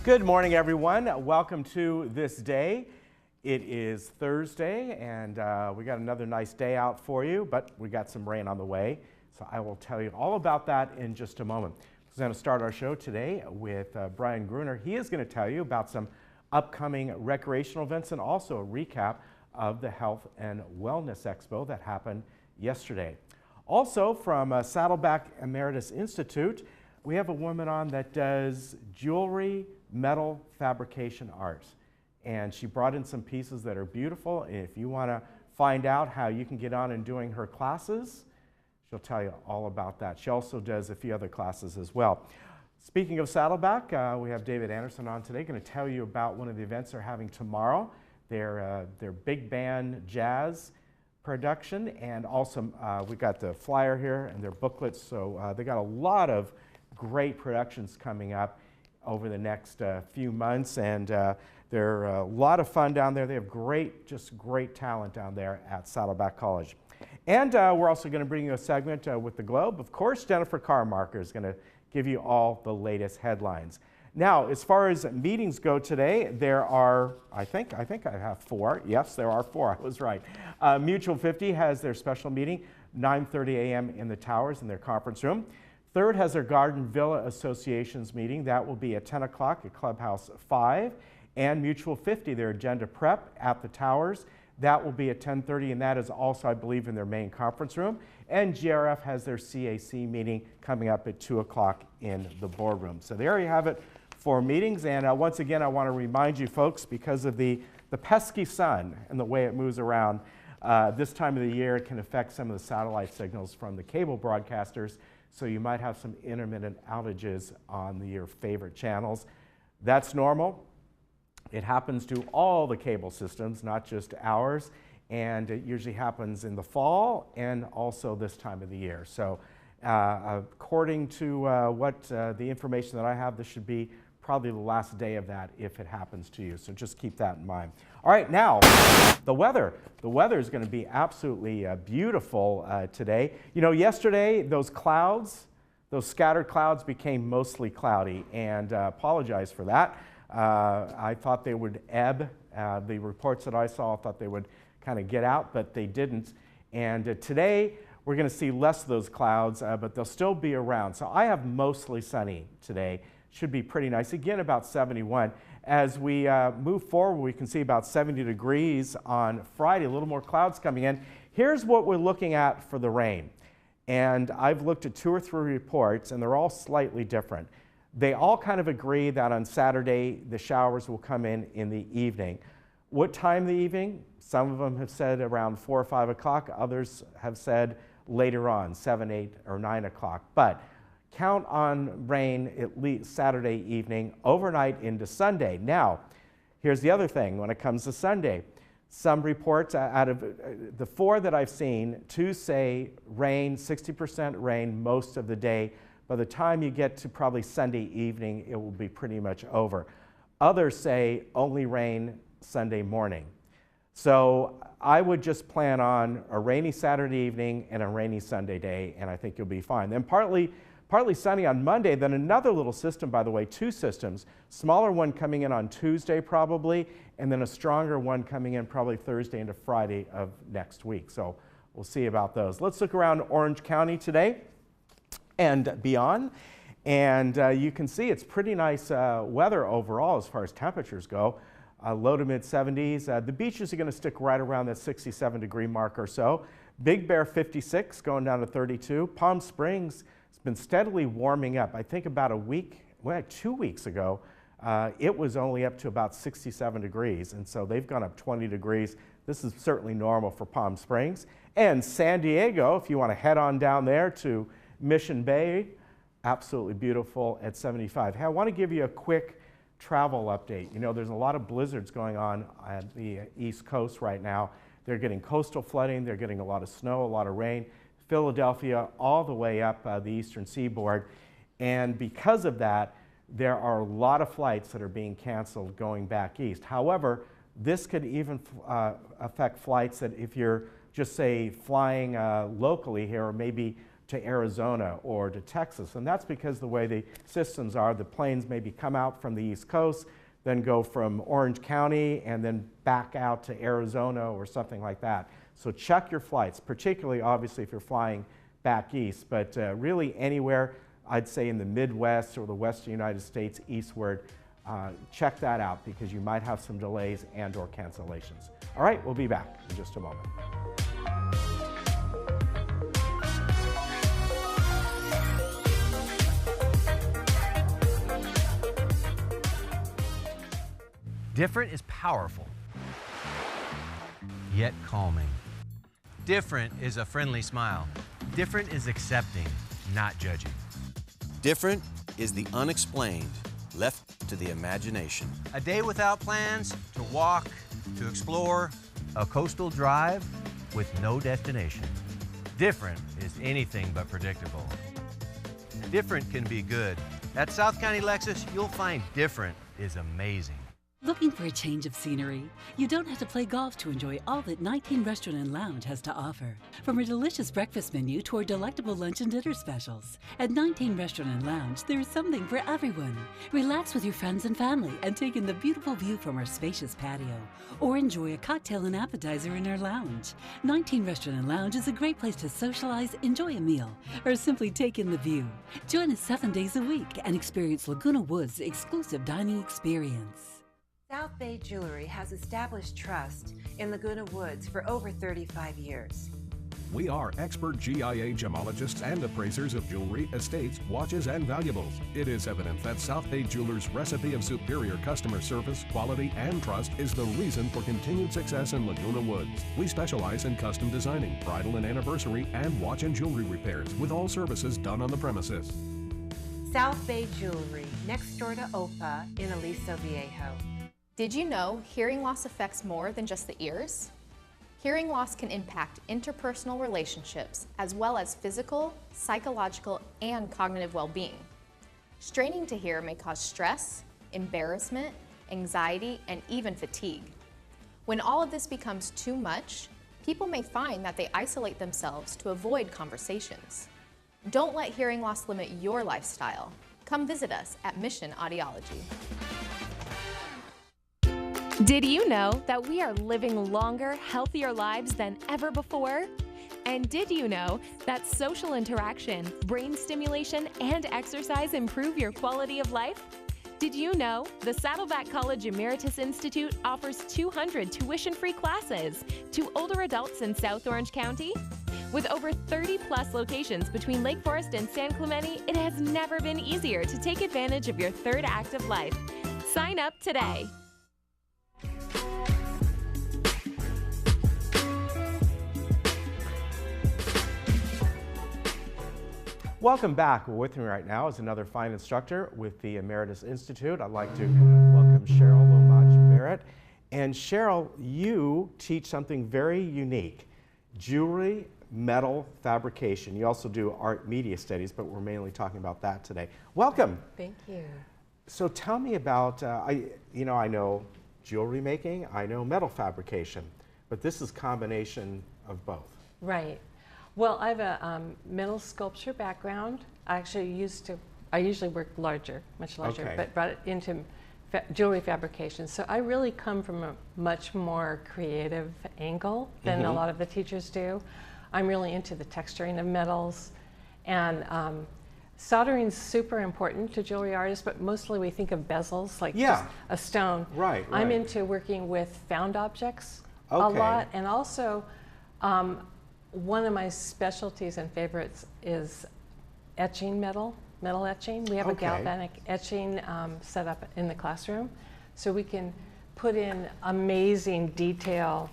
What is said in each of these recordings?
Good morning, everyone. Welcome to This Day. It is Thursday, and we got another nice day out for you, but we got some rain on the way, so I will tell you all about that in just a moment. We're going to start our show today with Brian Gruner. He is going to tell you about some upcoming recreational events and also a recap of the Health and Wellness Expo that happened yesterday. Also from Saddleback Emeritus Institute, we have a woman on that does jewelry, metal fabrication art. And she brought in some pieces that are beautiful. If you want to find out how you can get on in doing her classes, she'll tell you all about that. She also does a few other classes as well. Speaking of Saddleback, we have David Anderson on today, going to tell you about one of the events they're having tomorrow, their big band jazz production, and also we got the flyer here and their booklets. So they got a lot of great productions coming up over the next few months, and they're a lot of fun down there. They have just great talent down there at Saddleback College. And we're also going to bring you a segment with the Globe. Of course, Jennifer Carmarker is going to give you all the latest headlines. Now, as far as meetings go today, there are, I think I have 4. Yes, there are 4. I was right. Mutual 50 has their special meeting, 9:30 a.m. in the Towers in their conference room. Third has their Garden Villa Association's meeting. That will be at 10 o'clock at Clubhouse 5. And Mutual 50, their agenda prep at the Towers. That will be at 10:30, and that is also, I believe, in their main conference room. And GRF has their CAC meeting coming up at 2 o'clock in the boardroom. So there you have it for meetings. And once again, I want to remind you folks, because of the pesky sun and the way it moves around, this time of the year it can affect some of the satellite signals from the cable broadcasters. So you might have some intermittent outages on your favorite channels. That's normal. It happens to all the cable systems, not just ours, and it usually happens in the fall and also this time of the year. So according to the information that I have, this should be probably the last day of that if it happens to you. So just keep that in mind. All right, now the weather. The weather is going to be absolutely beautiful today. You know, yesterday those clouds, those scattered clouds became mostly cloudy, and apologize for that. I thought they would ebb. The reports that I saw thought they would kind of get out, but they didn't. And today we're going to see less of those clouds, but they'll still be around. So I have mostly sunny today. Should be pretty nice. Again, about 71. As we move forward, we can see about 70 degrees on Friday, a little more clouds coming in. Here's what we're looking at for the rain. And I've looked at 2 or 3 reports, and they're all slightly different. They all kind of agree that on Saturday, the showers will come in the evening. What time in the evening? Some of them have said around 4 or 5 o'clock. Others have said later on, 7, 8, or 9 o'clock. But count on rain at least Saturday evening, overnight into Sunday. Now, here's the other thing when it comes to Sunday. Some reports out of the 4 that I've seen, 2 say rain, 60% rain most of the day. By the time you get to probably Sunday evening, it will be pretty much over. Others say only rain Sunday morning. So I would just plan on a rainy Saturday evening and a rainy Sunday day, and I think you'll be fine. Then partly sunny on Monday, then another little system, by the way, 2 systems. Smaller one coming in on Tuesday probably, and then a stronger one coming in probably Thursday into Friday of next week. So we'll see about those. Let's look around Orange County today and beyond. And you can see it's pretty nice weather overall as far as temperatures go. Low to mid 70s. The beaches are going to stick right around that 67 degree mark or so. Big Bear 56 going down to 32. Palm Springs has been steadily warming up. I think about a week, well, 2 weeks ago, it was only up to about 67 degrees. And so they've gone up 20 degrees. This is certainly normal for Palm Springs. And San Diego, if you want to head on down there to Mission Bay, absolutely beautiful at 75. Hey, I want to give you a quick travel update. You know, there's a lot of blizzards going on at the East Coast right now. They're getting coastal flooding, they're getting a lot of snow, a lot of rain. Philadelphia, all the way up the eastern seaboard. And because of that, there are a lot of flights that are being canceled going back east. However, this could even affect flights that if you're just say flying locally here, or maybe to Arizona or to Texas. And that's because the way the systems are, the planes maybe come out from the East Coast, then go from Orange County and then back out to Arizona or something like that. So check your flights, particularly obviously if you're flying back east, but really anywhere, I'd say in the Midwest or the Western United States eastward, check that out because you might have some delays and or cancellations. All right, we'll be back in just a moment. Different is powerful, yet calming. Different is a friendly smile. Different is accepting, not judging. Different is the unexplained, left to the imagination. A day without plans, to walk, to explore, a coastal drive with no destination. Different is anything but predictable. Different can be good. At South County Lexus, you'll find different is amazing. Looking for a change of scenery? You don't have to play golf to enjoy all that 19 Restaurant and Lounge has to offer. From a delicious breakfast menu to our delectable lunch and dinner specials. At 19 Restaurant and Lounge, there is something for everyone. Relax with your friends and family and take in the beautiful view from our spacious patio. Or enjoy a cocktail and appetizer in our lounge. 19 Restaurant and Lounge is a great place to socialize, enjoy a meal, or simply take in the view. Join us 7 days a week and experience Laguna Woods' exclusive dining experience. South Bay Jewelry has established trust in Laguna Woods for over 35 years. We are expert GIA gemologists and appraisers of jewelry, estates, watches, and valuables. It is evident that South Bay Jewelers' recipe of superior customer service, quality, and trust is the reason for continued success in Laguna Woods. We specialize in custom designing, bridal and anniversary, and watch and jewelry repairs, with all services done on the premises. South Bay Jewelry, next door to OPA in Aliso Viejo. Did you know hearing loss affects more than just the ears? Hearing loss can impact interpersonal relationships as well as physical, psychological, and cognitive well-being. Straining to hear may cause stress, embarrassment, anxiety, and even fatigue. When all of this becomes too much, people may find that they isolate themselves to avoid conversations. Don't let hearing loss limit your lifestyle. Come visit us at Mission Audiology. Did you know that we are living longer, healthier lives than ever before? And did you know that social interaction, brain stimulation, and exercise improve your quality of life? Did you know the Saddleback College Emeritus Institute offers 200 tuition-free classes to older adults in South Orange County? With over 30-plus locations between Lake Forest and San Clemente, it has never been easier to take advantage of your third act of life. Sign up today. Welcome back. Well, with me right now is another fine instructor with the Emeritus Institute. I'd like to welcome Cheryl Lomach Barrett. And Cheryl, you teach something very unique, jewelry metal fabrication. You also do art media studies, but we're mainly talking about that today. Welcome. Thank you. So tell me about, I know jewelry making, I know metal fabrication, but this is a combination of both. Right. Well, I have a metal sculpture background. I usually work larger, much larger, Okay. but brought it into jewelry fabrication. So I really come from a much more creative angle than a lot of the teachers do. I'm really into the texturing of metals, and soldering is super important to jewelry artists, but mostly we think of bezels, like just a stone. Right. I'm into working with found objects a Okay. lot, and also one of my specialties and favorites is etching metal etching. We have a galvanic etching set up in the classroom, so we can put in amazing detail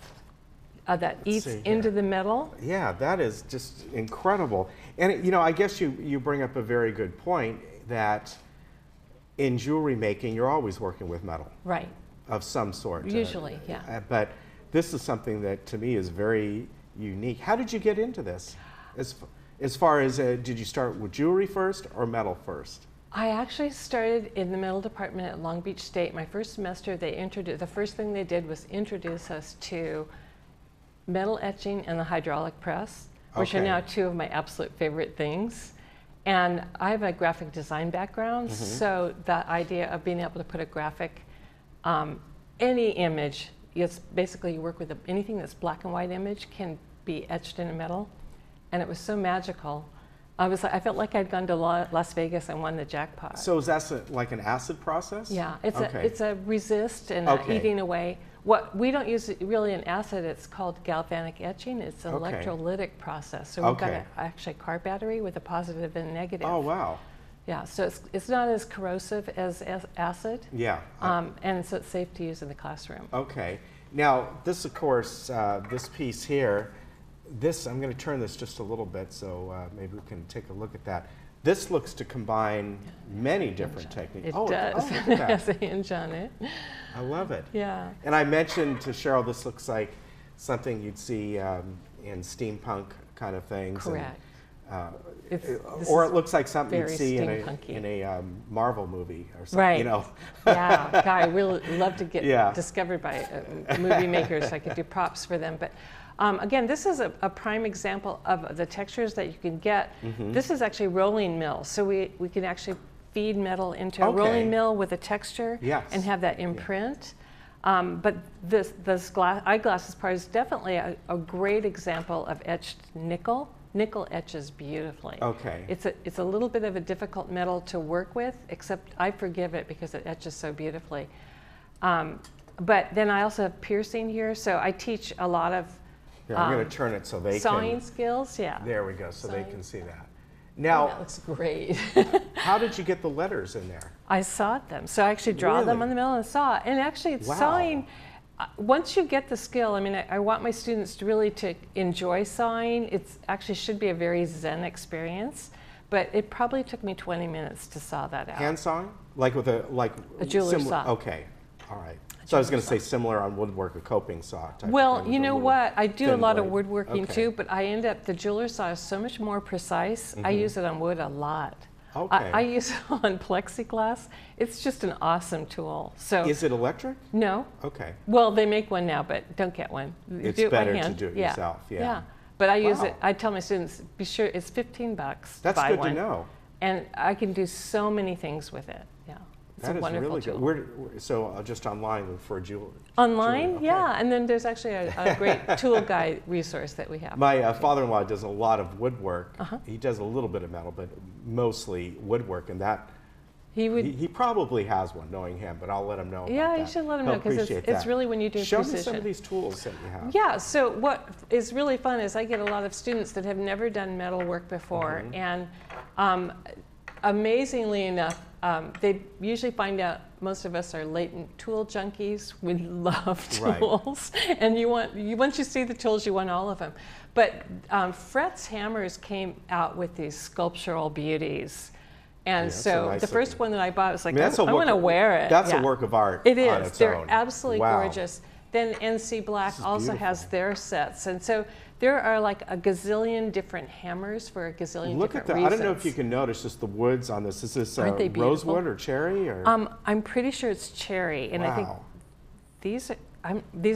that eats into the metal. Yeah, that is just incredible. And I guess you bring up a very good point that in jewelry making, you're always working with metal. Right. Of some sort. Usually, yeah. But this is something that to me is very unique. How did you get into this? As far as, did you start with jewelry first or metal first? I actually started in the metal department at Long Beach State. My first semester, the first thing they did was introduce us to metal etching and the hydraulic press, which are Okay. now two of my absolute favorite things. And I have a graphic design background, so the idea of being able to put a graphic, any image, it's basically you work with anything that's black and white image can be etched in a metal. And it was so magical. I felt like I'd gone to Las Vegas and won the jackpot. So is that like an acid process? Yeah, it's Okay. it's a resist and Okay. eating away. What we don't use really an acid, it's called galvanic etching. It's an Okay. electrolytic process. So we've got Okay. actually a car battery with a positive and negative. Oh, wow. Yeah, so it's not as corrosive as acid. Yeah. And so it's safe to use in the classroom. Okay. Now, this, of course, this piece here, I'm going to turn this just a little bit so maybe we can take a look at that. This looks to combine many different techniques. It Oh, does. oh, look at It that. has a hinge on it. I love it. Yeah. And I mentioned to Cheryl, this looks like something you'd see in steampunk kind of things. Correct. And, or it looks like something you'd very see steampunky. in a Marvel movie or something, Right. you know. Yeah, God, I really love to get Yeah. discovered by movie makers so I could do props for them. But again, this is a prime example of the textures that you can get. This is actually rolling mill. So we can actually feed metal into a Okay. rolling mill with a texture Yes. and have that imprint. But this eyeglasses part is definitely a great example of etched nickel. Nickel etches beautifully. Okay. It's a little bit of a difficult metal to work with, except I forgive it because it etches so beautifully. But then I also have piercing here, so I teach a lot of Here, I'm going to turn it so they sawing can. skills. Yeah. There we go, so they Sawing. can see that. That Now, looks great. how did you get the letters in there? I sawed them, so I actually draw them Really? on the mill and saw. And actually, Wow. sawing. Once you get the skill, I mean, I want my students to really enjoy sawing. It's actually should be a very zen experience, but it probably took me 20 minutes to saw that out. Hand sawing? Like with a jeweler's similar, saw. Okay, all right. So I was going to say similar on woodwork, a coping saw type Well, of thing. you with a know little what? I do a thin lot of blade. woodworking Okay. too, but I end up, the jeweler's saw is so much more precise. I use it on wood a lot. Okay. I use it on plexiglass. It's just an awesome tool. So Is it electric? no. Okay. Well, they make one now, but don't get one. It's do it by better to hand. do it yourself, yeah. Yeah. But I use Wow. it, I tell my students, be sure it's $15 to That's buy good one. to know. And I can do so many things with it. Yeah. It's That a is wonderful really tool. good. So just online for a jeweler. Online, Okay. yeah. And then there's actually a great tool guide resource that we have. My father-in-law does a lot of woodwork. Uh-huh. He does a little bit of metal, but mostly woodwork, and that He would. he probably has one, knowing him. But I'll let him know. Yeah, about you that. should let him He'll know because appreciate it's that. really when you do Show precision. me some of these tools that you have. Yeah, so what is really fun is I get a lot of students that have never done metal work before, Mm-hmm. and amazingly enough, they usually find out most of us are latent tool junkies. We love Right. tools, and once you see the tools, you want all of them. But Fret's hammers came out with these sculptural beauties. And Yeah, that's a so nice the first looking- one that I bought was like, I mean, that's a I work want to of- wear it. That's Yeah. a work of art. It on is. its They're own. absolutely Wow. gorgeous. Then NC Black This is also has beautiful. their sets. And so there are like a gazillion different hammers for a gazillion Look at different that. reasons. I don't know if you can notice just the woods on this. Is this Aren't they beautiful? rosewood or cherry? Or? I'm pretty sure it's cherry. And I think Wow. these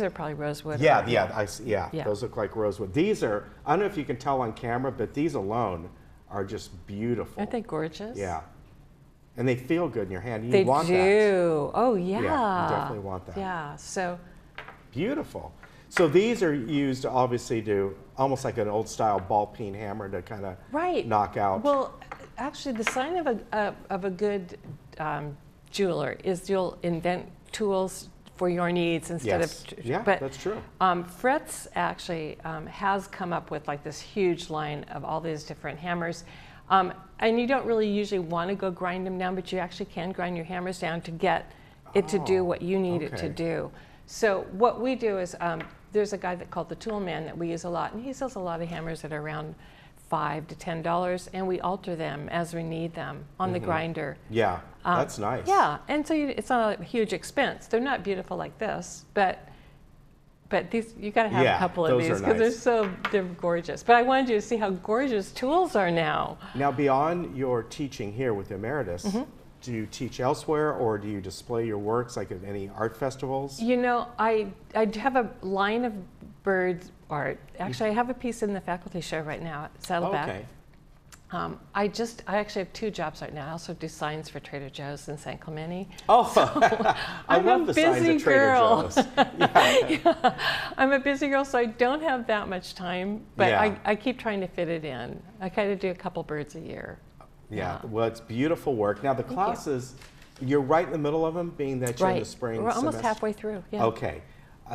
are probably rosewood. Yeah, or- yeah, Yeah. those look like rosewood. These are, I don't know if you can tell on camera, but these alone are just beautiful. Aren't they gorgeous? Yeah. And they feel good in your hand. You They want that. do. Oh, yeah. Yeah, you definitely want that. Yeah. So Beautiful. So these are used obviously to almost like an old style ball peen hammer to kind of right. knock out. Well, actually, the sign of a good jeweler is you'll invent tools for your needs instead Yes. of. Yeah, but, that's true. Fretz actually has come up with like this huge line of all these different hammers. And you don't really usually want to go grind them down, but you actually can grind your hammers down to get it to do what you need it to okay. do. So what we do is there's a guy called the Tool Man that we use a lot, and he sells a lot of hammers that are around $5 to $10, and we alter them as we need them on the grinder. Yeah, that's nice. Yeah, and so it's not a huge expense. They're not beautiful like this, but these you got to have Yeah, a couple of those these are because nice. they're gorgeous. But I wanted you to see how gorgeous tools are now. Now, beyond your teaching here with Emeritus, Mm-hmm. do you teach elsewhere or do you display your works like at any art festivals? You know, I have a line of bird art. Actually, I have a piece in the faculty show right now at Saddleback. Okay. I actually have 2 jobs right now. I also do signs for Trader Joe's in San Clemente. Oh, I I'm love a the signs busy at Trader girl. Joe's. Yeah. I'm a busy girl, so I don't have that much time, but Yeah. I keep trying to fit it in. I kind of do a couple birds a year. Yeah, well, it's beautiful work. Now, the classes, you're right in the middle of them, being that you're in the spring We're almost semester? halfway through. Yeah. Okay.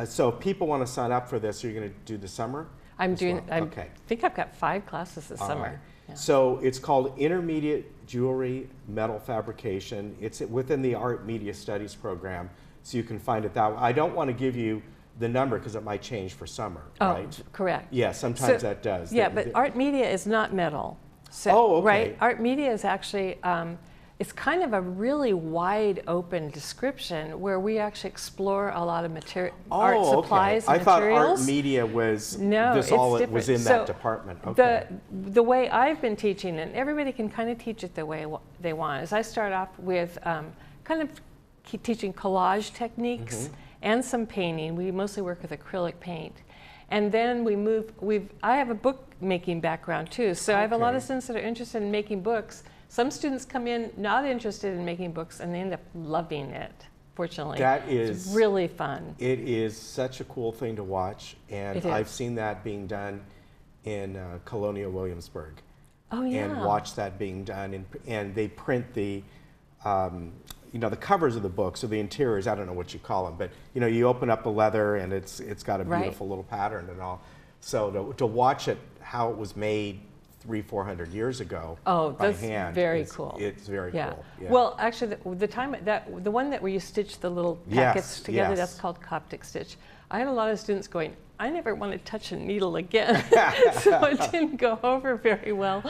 So if people want to sign up for this, you're going to do the summer? I'm as doing. well? I think I've got 5 classes this All summer. right. Yeah. So it's called Intermediate Jewelry Metal Fabrication. It's within the Art Media Studies program, so you can find it that way. I don't want to give you the number because it might change for summer, right? Correct. Yeah, sometimes that does. Yeah, but art media is not metal. So, Oh, okay. Right? Art media is actually, it's kind of a really wide open description where we actually explore a lot of art supplies I and thought materials. art media was No, this it's all it different. was in So that department. Okay. The way I've been teaching, and everybody can kind of teach it the way they want, is I start off with kind of teaching collage techniques and some painting. We mostly work with acrylic paint. And then I have a bookmaking background too, so I have a lot of students that are interested in making books. Some students come in not interested in making books and they end up loving it, fortunately. That is it's really fun. It is such a cool thing to watch, and I've seen that being done in Colonial Williamsburg. Oh yeah. And watch that being done, and they print the the covers of the books, or the interiors, I don't know what you call them, but you open up the leather and it's got a beautiful little pattern and all. So to watch it, how it was made 300-400 years ago by hand, very cool. It's very cool. Yeah. Well, actually, the one where you stitch the little packets together, that's called Coptic stitch. I had a lot of students going, I never want to touch a needle again, so it didn't go over very well.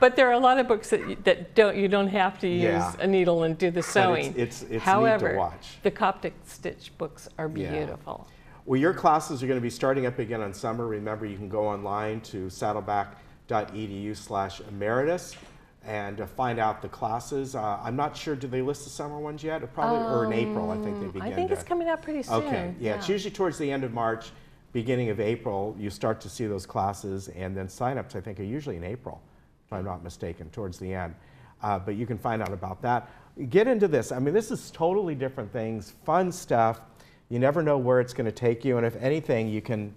But there are a lot of books that you don't have to use a needle and do the sewing. It's However, neat to watch. The Coptic stitch books are beautiful. Well, your classes are going to be starting up again on summer. Remember, you can go online to saddleback.edu/emeritus and find out the classes. I'm not sure, do they list the summer ones yet? Or in April, I think they begin. I think it's coming out pretty soon. Okay, yeah, it's usually towards the end of March, beginning of April, you start to see those classes, and then signups, I think, are usually in April, if I'm not mistaken, towards the end. But you can find out about that. Get into this. I mean, this is totally different things, fun stuff. You never know where it's going to take you, and if anything, you can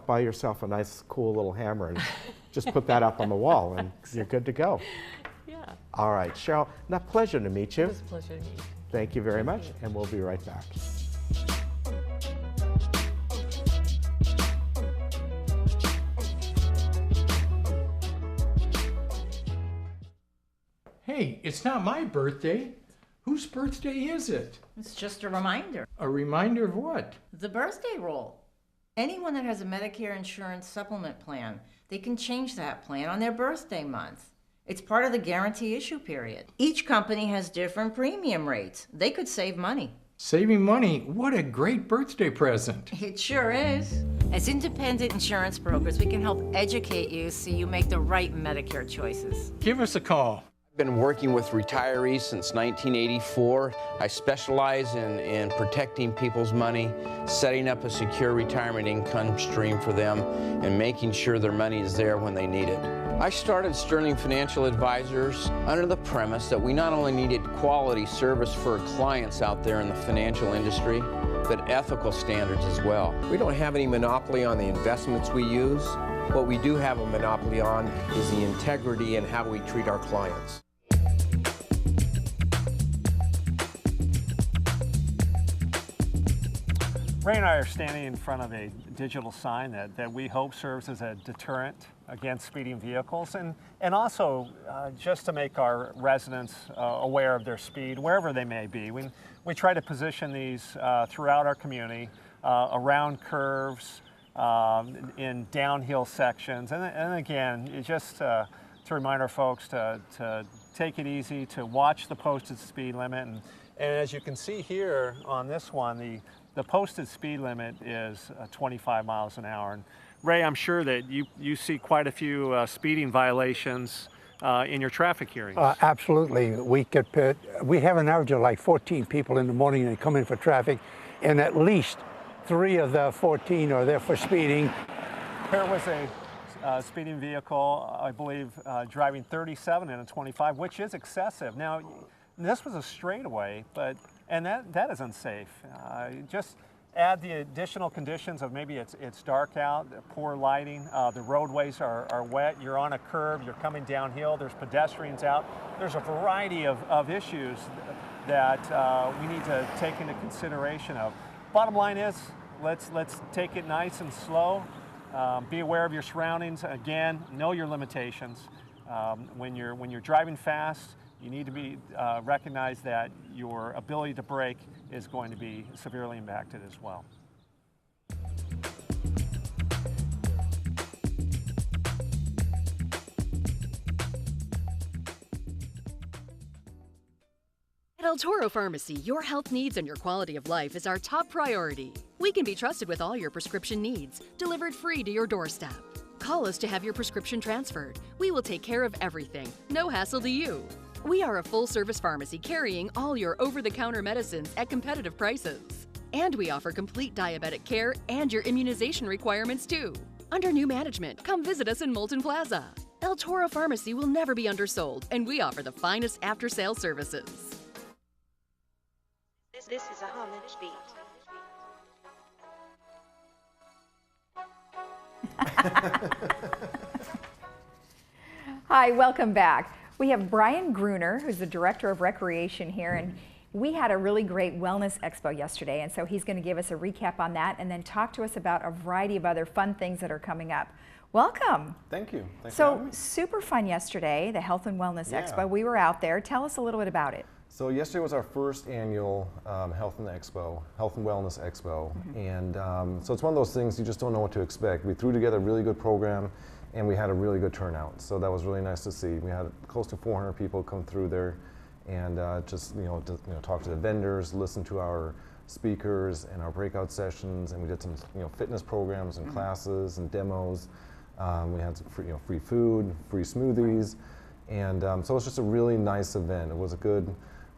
buy yourself a nice, cool little hammer and just put that up on the wall, and you're good to go. Yeah. All right, Cheryl, a pleasure to meet you. It was a pleasure to meet you. Thank you very much, and we'll be right back. Hey, it's not my birthday. Whose birthday is it? It's just a reminder. A reminder of what? The birthday roll. Anyone that has a Medicare insurance supplement plan, they can change that plan on their birthday month. It's part of the guarantee issue period. Each company has different premium rates. They could save money. Saving money? What a great birthday present. It sure is. As independent insurance brokers, we can help educate you so you make the right Medicare choices. Give us a call. I've been working with retirees since 1984. I specialize in protecting people's money, setting up a secure retirement income stream for them, and making sure their money is there when they need it. I started Sterling Financial Advisors under the premise that we not only needed quality service for clients out there in the financial industry, but ethical standards as well. We don't have any monopoly on the investments we use. What we do have a monopoly on is the integrity and how we treat our clients. Ray and I are standing in front of a digital sign that we hope serves as a deterrent against speeding vehicles, and also just to make our residents aware of their speed wherever they may be. We try to position these throughout our community, around curves, in downhill sections, and again, it's just to remind our folks to take it easy, to watch the posted speed limit, and as you can see here on this one, the posted speed limit is 25 miles an hour. And Ray, I'm sure that you see quite a few speeding violations in your traffic hearings. Absolutely. We have an average of like 14 people in the morning that come in for traffic, and at least 3 of the 14 are there for speeding. There was a speeding vehicle, I believe, driving 37 in a 25, which is excessive. Now, this was a straightaway, and that is unsafe. Just add the additional conditions of maybe it's dark out, poor lighting, the roadways are wet, you're on a curve, you're coming downhill, there's pedestrians out. There's a variety of issues that we need to take into consideration of. Bottom line is, let's take it nice and slow. Be aware of your surroundings. Again, know your limitations. When you're driving fast, you need to be recognize that your ability to brake is going to be severely impacted as well. At El Toro Pharmacy, your health needs and your quality of life is our top priority. We can be trusted with all your prescription needs, delivered free to your doorstep. Call us to have your prescription transferred. We will take care of everything, no hassle to you. We are a full-service pharmacy carrying all your over-the-counter medicines at competitive prices. And we offer complete diabetic care and your immunization requirements too. Under new management, come visit us in Moulton Plaza. El Toro Pharmacy will never be undersold, and we offer the finest after-sales services. This is a homage beat. Hi, welcome back. We have Brian Gruner, who's the Director of Recreation here, and we had a really great wellness expo yesterday, and so he's going to give us a recap on that and then talk to us about a variety of other fun things that are coming up. Welcome. Thank you. Thanks for So having me. super fun yesterday, the Health and Wellness Yeah. Expo. We were out there. Tell us a little bit about it. So yesterday was our first annual Health and Wellness Expo, and so it's one of those things you just don't know what to expect. We threw together a really good program, and we had a really good turnout. So that was really nice to see. We had close to 400 people come through there, and just talk to the vendors, listen to our speakers and our breakout sessions, and we did some fitness programs and classes and demos. We had some free food, free smoothies, and so it was just a really nice event. It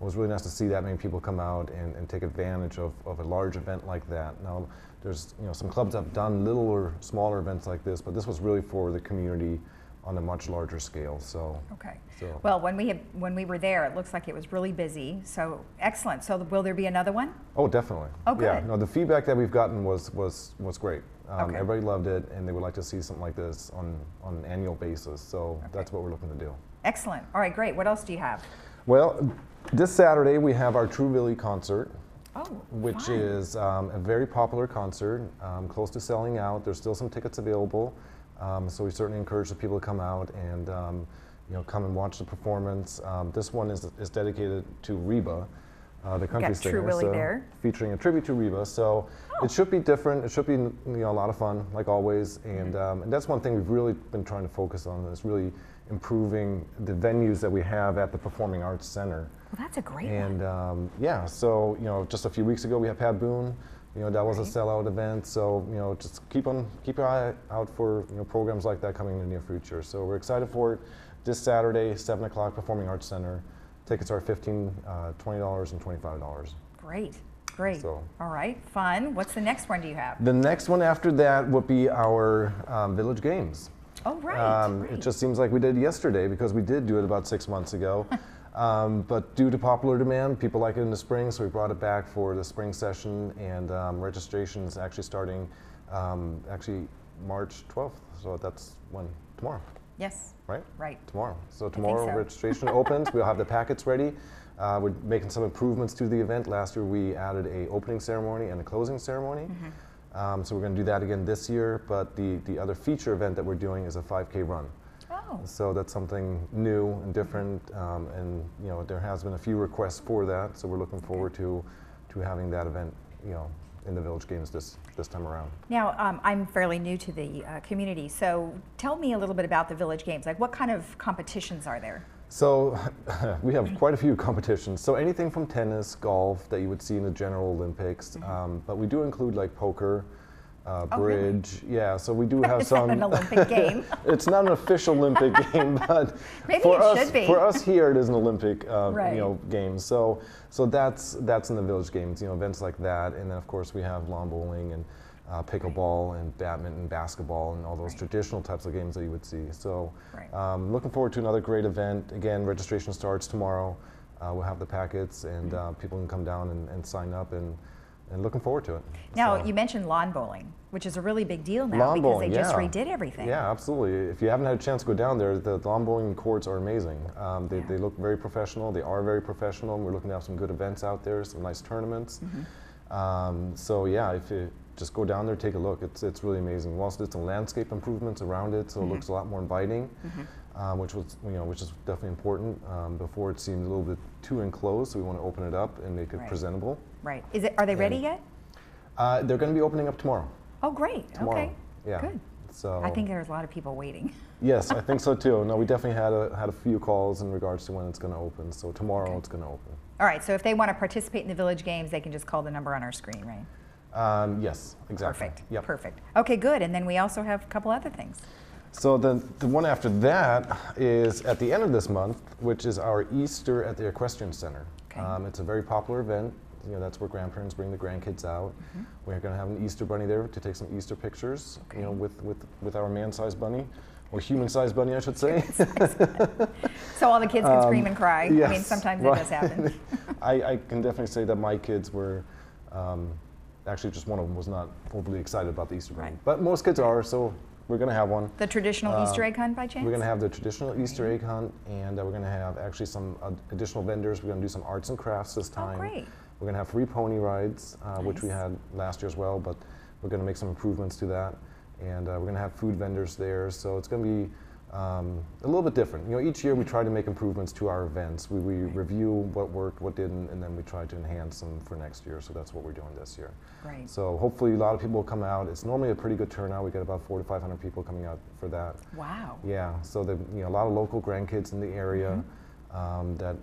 was really nice to see that many people come out and take advantage of a large event like that. Now, there's some clubs that have done little or smaller events like this, but this was really for the community on a much larger scale. So okay. So, well, when we were there, it looks like it was really busy. So excellent. So will there be another one? Oh, definitely. Oh, good. Yeah. No, the feedback that we've gotten was great. Okay. Everybody loved it, and they would like to see something like this on an annual basis. So that's what we're looking to do. Excellent. All right, great. What else do you have? Well, this Saturday we have our True Billy concert, which fun. is a very popular concert, close to selling out. There's still some tickets available, so we certainly encourage the people to come out and come and watch the performance. This one is dedicated to Reba, the country singer, True Billy there. Featuring a tribute to Reba. So it should be different. It should be a lot of fun, like always. And that's one thing we've really been trying to focus on, is really improving the venues that we have at the Performing Arts Center. Well, that's a great one. one. Yeah, so just a few weeks ago we had Pat Boone. That was a sellout event. So just keep your eye out for programs like that coming in the near future. So we're excited for it. This Saturday, 7 o'clock, Performing Arts Center. Tickets are $15, $20, and $25. Great. Great. So, all right, fun. What's the next one do you have? the next one after that would be our Village Games. Oh, right. It just seems like we did yesterday because we did do it about 6 months ago. But due to popular demand, people like it in the spring, so we brought it back for the spring session, and registration is actually starting March 12th. So that's tomorrow. Yes. Right? Right. Tomorrow. So tomorrow so. registration opens. We'll have the packets ready. We're making some improvements to the event. Last year we added a opening ceremony and a closing ceremony. So we're going to do that again this year, but the other feature event that we're doing is a 5K run. Oh. So that's something new and different, and there has been a few requests for that, so we're looking forward to having that event in the Village Games this time around. Now, I'm fairly new to the community, so tell me a little bit about the Village Games. Like, what kind of competitions are there? So we have quite a few competitions. So anything from tennis, golf that you would see in the General Olympics, but we do include like poker, bridge. Really? Yeah, so we do have some. It's not an Olympic game. It's not an official Olympic game, but maybe for it us, should be. For us here, it is an Olympic right. game. So that's in the Village Games, events like that, and then of course we have lawn bowling and pickleball and badminton, basketball, and all those traditional types of games that you would see. So looking forward to another great event. Again, registration starts tomorrow. We'll have the packets, and people can come down and sign up, and looking forward to it. Now, so. You mentioned lawn bowling, which is a really big deal now lawn because bowling, they just redid everything. Yeah, absolutely. If you haven't had a chance to go down there, the lawn bowling courts are amazing. They look very professional. They are very professional. We're looking to have some good events out there, some nice tournaments. So yeah, if you just go down there, take a look. It's really amazing. We also did some landscape improvements around it, so it looks a lot more inviting. Which is definitely important. Before it seemed a little bit too enclosed, so we want to open it up and make it presentable. Right. Are they ready yet? They're going to be opening up tomorrow. Oh, great. Tomorrow. Okay. Yeah. Good. So I think there's a lot of people waiting. Yes, I think so too. No, we definitely had a few calls in regards to when it's going to open. So tomorrow it's going to open. All right. So if they want to participate in the Village Games, they can just call the number on our screen, right? Yes, exactly. Perfect. Yep. Perfect. Okay, good. And then we also have a couple other things. So the one after that is at the end of this month, which is our Easter at the Equestrian Center. Okay. It's a very popular event. That's where grandparents bring the grandkids out. We're going to have an Easter bunny there to take some Easter pictures. Okay. With our man-sized bunny, or human-sized bunny, I should say. So all the kids can scream and cry. Yes, I mean, sometimes that does happen. I can definitely say that my kids were. Actually, just one of them was not overly excited about the Easter bunny, but most kids are. So. We're going to have one. The traditional Easter egg hunt by chance? We're going to have the traditional Easter egg hunt, and we're going to have actually some additional vendors. We're going to do some arts and crafts this time. Oh, great. We're going to have free pony rides, which we had last year as well, but we're going to make some improvements to that. And we're going to have food vendors there, so it's going to be a little bit different. Each year we try to make improvements to our events. We review what worked, what didn't, and then we try to enhance them for next year. So that's what we're doing this year. Great. So hopefully a lot of people will come out. It's normally a pretty good turnout. We get about 400 to 500 people coming out for that. Wow. Yeah. So a lot of local grandkids in the area. That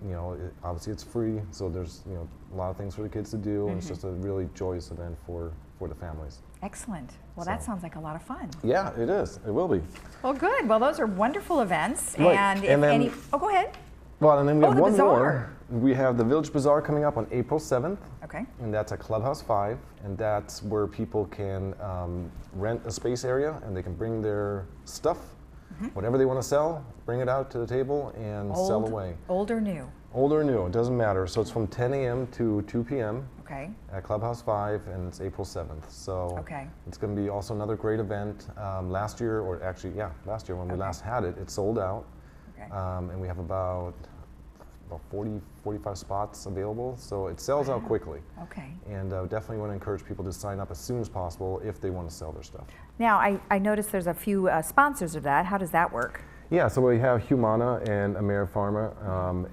obviously it's free. So there's a lot of things for the kids to do. And it's just a really joyous event for the families. Excellent. Well, that sounds like a lot of fun. Yeah, it is. It will be. Well, good. Well, those are wonderful events. Right. And if any, go ahead. Well, and then we have one bazaar. more. We have the Village Bazaar coming up on April 7th. Okay. And that's at Clubhouse 5. And that's where people can rent a space area and they can bring their stuff, whatever they want to sell, bring it out to the table and sell away. Old or new? Old or new, it doesn't matter. So it's from 10 a.m. to 2 p.m. Okay. At Clubhouse 5, and it's April 7th. So it's going to be also another great event. Last year when we last had it, it sold out. Okay. And we have about 45 spots available. So it sells out quickly. Okay. And definitely want to encourage people to sign up as soon as possible if they want to sell their stuff. Now, I noticed there's a few sponsors of that. How does that work? Yeah, so we have Humana and AmeriPharma,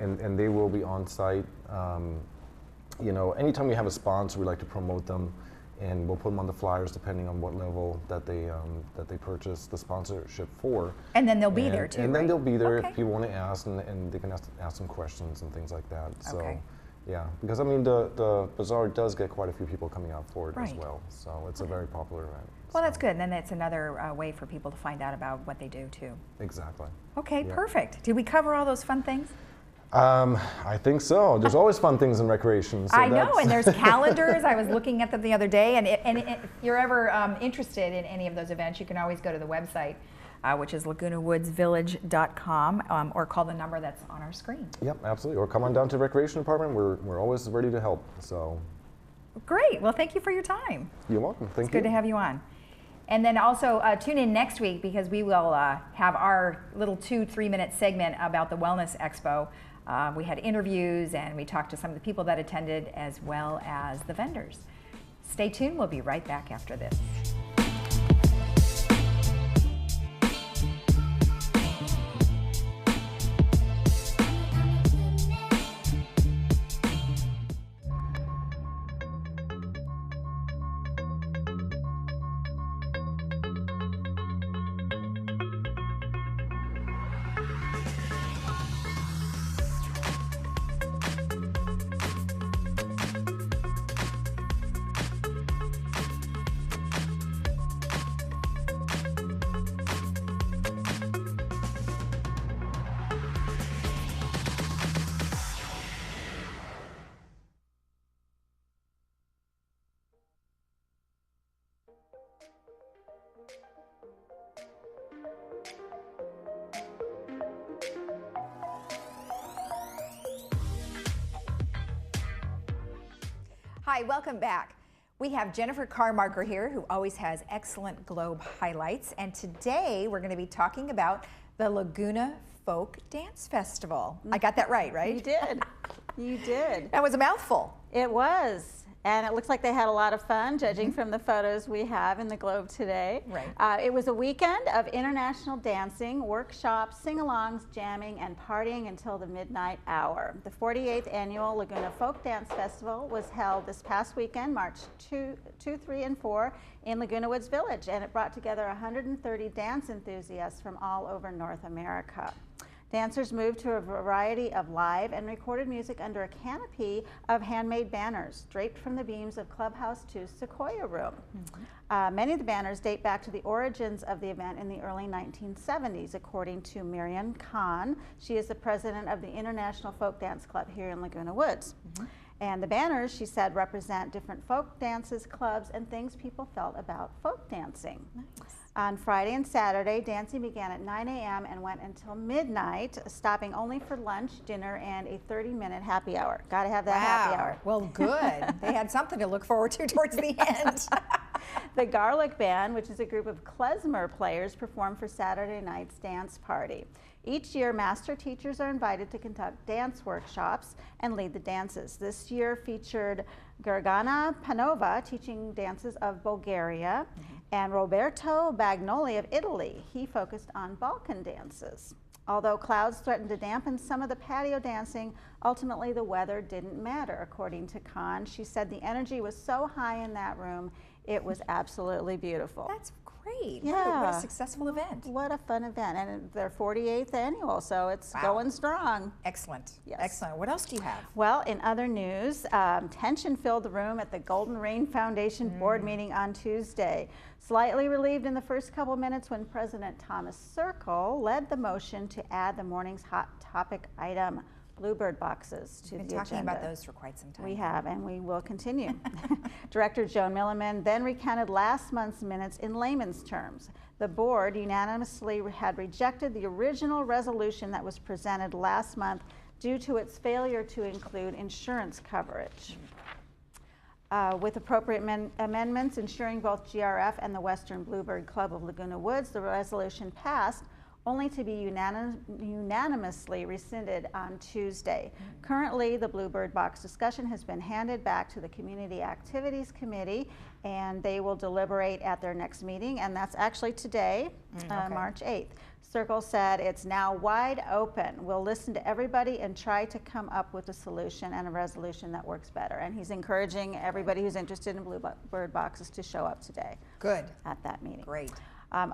and they will be on site. Anytime we have a sponsor, we like to promote them, and we'll put them on the flyers depending on what level that they purchase the sponsorship for. And then they'll be there too. And then right? they'll be there if people want to ask, and they can ask some questions and things like that. So, yeah, because the bazaar does get quite a few people coming out for it as well. So it's a very popular event. Well, that's good. And then it's another way for people to find out about what they do too. Exactly. Okay, perfect. Did we cover all those fun things? I think so. There's always fun things in recreation. So I know, and there's calendars. I was looking at them the other day, and if you're ever interested in any of those events, you can always go to the website, which is lagunawoodsvillage.com, or call the number that's on our screen. Yep, absolutely. Or come on down to the recreation department. We're always ready to help. So. Great. Well, thank you for your time. You're welcome. Thank you. It's good to have you on. And then also tune in next week because we will have our little 2-3 minute segment about the Wellness Expo. We had interviews and we talked to some of the people that attended as well as the vendors. Stay tuned. We'll be right back after this. Hi, welcome back. We have Jennifer Carmarker here, who always has excellent Globe highlights, and today we're going to be talking about the Laguna Folk Dance Festival. I got that right? You did. You did. That was a mouthful. It was. And it looks like they had a lot of fun, judging from the photos we have in the Globe today. Right. It was a weekend of international dancing, workshops, sing-alongs, jamming, and partying until the midnight hour. The 48th annual Laguna Folk Dance Festival was held this past weekend, March 2, 3, and 4, in Laguna Woods Village, and it brought together 130 dance enthusiasts from all over North America. Dancers moved to a variety of live and recorded music under a canopy of handmade banners draped from the beams of Clubhouse 2's Sequoia Room. Many of the banners date back to the origins of the event in the early 1970s, according to Marian Khan. She is the president of the International Folk Dance Club here in Laguna Woods. And the banners, she said, represent different folk dances, clubs, and things people felt about folk dancing. On Friday and Saturday, dancing began at 9 a.m. and went until midnight, stopping only for lunch, dinner, and a 30-minute happy hour. Got to have that happy hour. Well, good. They had something to look forward to towards the end. The Garlic Band, which is a group of klezmer players, performed for Saturday night's dance party. Each year, master teachers are invited to conduct dance workshops and lead the dances. This year featured Gergana Panova teaching dances of Bulgaria, and Roberto Bagnoli of Italy. He focused on Balkan dances. Although clouds threatened to dampen some of the patio dancing, ultimately the weather didn't matter, according to Khan. She said the energy was so high in that room, it was absolutely beautiful. That's great. Yeah. What a successful event. What a fun event. And their 48th annual, so it's going strong. Excellent. Yes. Excellent. What else do you have? Well, in other news, tension filled the room at the Golden Rain Foundation board meeting on Tuesday. Slightly relieved in the first couple minutes when President Thomas Circle led the motion to add the morning's hot topic item, bluebird boxes, to the agenda. We've been talking about those for quite some time. We have, and we will continue. Director Joan Milliman then recounted last month's minutes in layman's terms. The board unanimously had rejected the original resolution that was presented last month due to its failure to include insurance coverage. With appropriate amendments ensuring both GRF and the Western Bluebird Club of Laguna Woods, the resolution passed, only to be unanimously rescinded on Tuesday. Currently, the Bluebird box discussion has been handed back to the Community Activities Committee, and they will deliberate at their next meeting, and that's actually today, March 8th. Circle said it's now wide open. We'll listen to everybody and try to come up with a solution and a resolution that works better. And he's encouraging everybody who's interested in Bluebird boxes to show up today. Good. At that meeting. Great.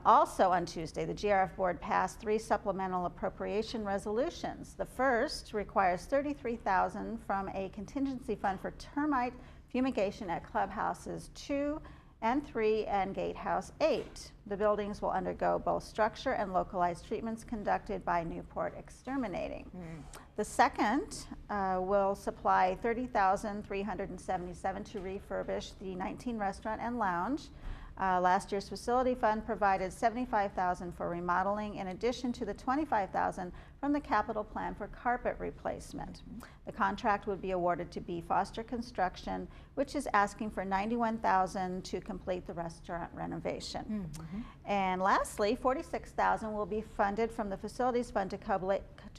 Also on Tuesday, the GRF board passed 3 supplemental appropriation resolutions. The first requires $33,000 from a contingency fund for termite fumigation at clubhouses 2 and 3 and Gatehouse 8. The buildings will undergo both structure and localized treatments conducted by Newport Exterminating. The second will supply $30,377 to refurbish the 19 restaurant and lounge. Last year's facility fund provided $75,000 for remodeling, in addition to the $25,000 from the capital plan for carpet replacement. The contract would be awarded to B. Foster Construction, which is asking for $91,000 to complete the restaurant renovation. And lastly, $46,000 will be funded from the facilities fund to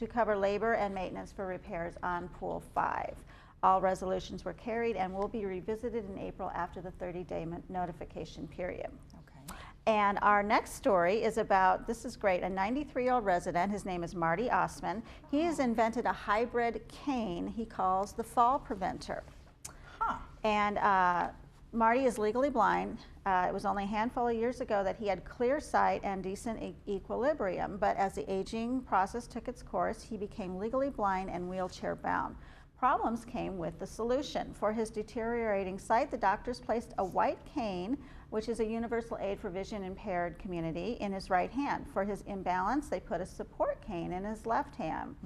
cover labor and maintenance for repairs on Pool 5. All resolutions were carried and will be revisited in April after the 30-day notification period. And our next story is about, this is great, a 93-year-old resident. His name is Marty Osman. He has invented a hybrid cane he calls the Fall Preventer. And Marty is legally blind. It was only a handful of years ago that he had clear sight and decent equilibrium, but as the aging process took its course, he became legally blind and wheelchair bound. Problems came with the solution. For his deteriorating sight, the doctors placed a white cane, which is a universal aid for vision impaired community, in his right hand. For his imbalance, they put a support cane in his left hand.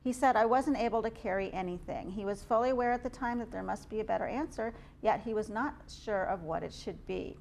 He said, "I wasn't able to carry anything." He was fully aware at the time that there must be a better answer, yet he was not sure of what it should be.